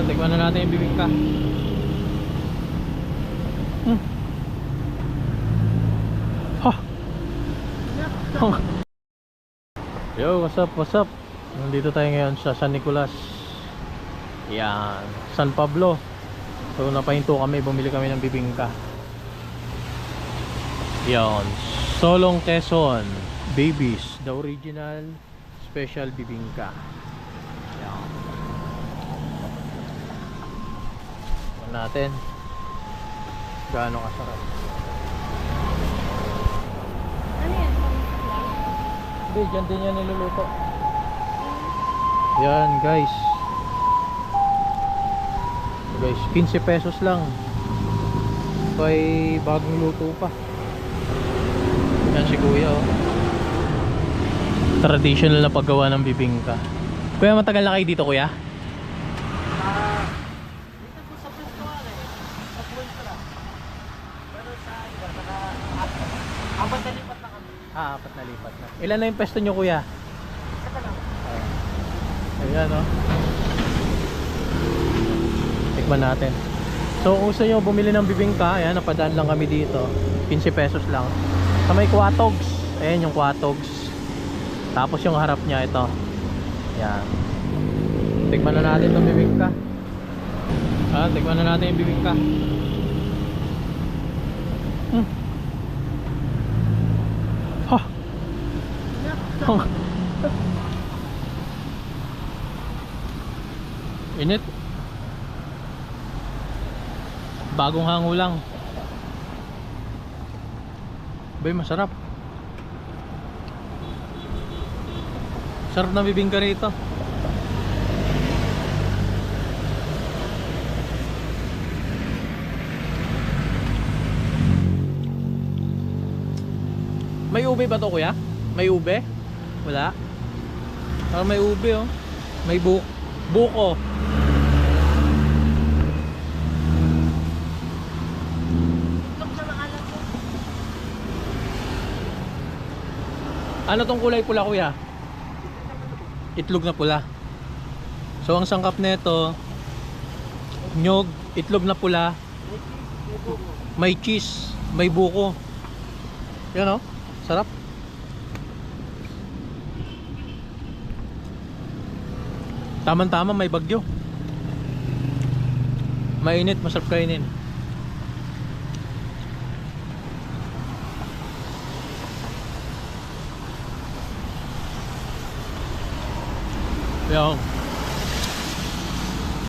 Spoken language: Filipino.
Tikman na natin yung bibingka. Ha! Yo, what's up, what's up? Nandito tayo ngayon sa San Nicolas. Yan, San Pablo. So napahinto kami, bumili kami ng bibingka. Yan, Solong Quezon Babies, the original special bibingka. Yan. Tignan natin gaano kasarap. Ano yan? Hindi, dyan din yan niluluto. Yan guys. Guys, 15 pesos lang. Ito ay bagong luto pa. Yan si kuya, oh. Traditional na paggawa ng bibingka. Kuya, matagal na kayo dito, kuya? Dito po sa Pwestuhan eh. Sa Pwestuhan. Pero sa iba, apat na lipat na kami. Apat na lipat na. Ilan na yung pesto nyo, kuya? Isa ka lang. Ayan, oh. Tikman natin. So kung gusto nyo bumili ng bibingka, ayan, napadaan lang kami dito. 15 pesos lang. Sa may Quatogs. Ayan yung Quatogs. Tapos yung harap niya ito. Ayan. Tikman na natin itong bibingka. Tikman na natin yung bibingka. Ha! Init. Bagong hango lang. Bay, masarap. Sarap na bibingka rito. May ube ba to, kuya? May ube? Wala? May ube, oh. May buko. Ano tong kulay pula, kuya? Itlog na pula. So ang sangkap nito, nyog, itlog na pula, may cheese, may buko. Yan, oh. Sarap. Tama-tama, may bagyo. Mainit, masarap kainin. Yan.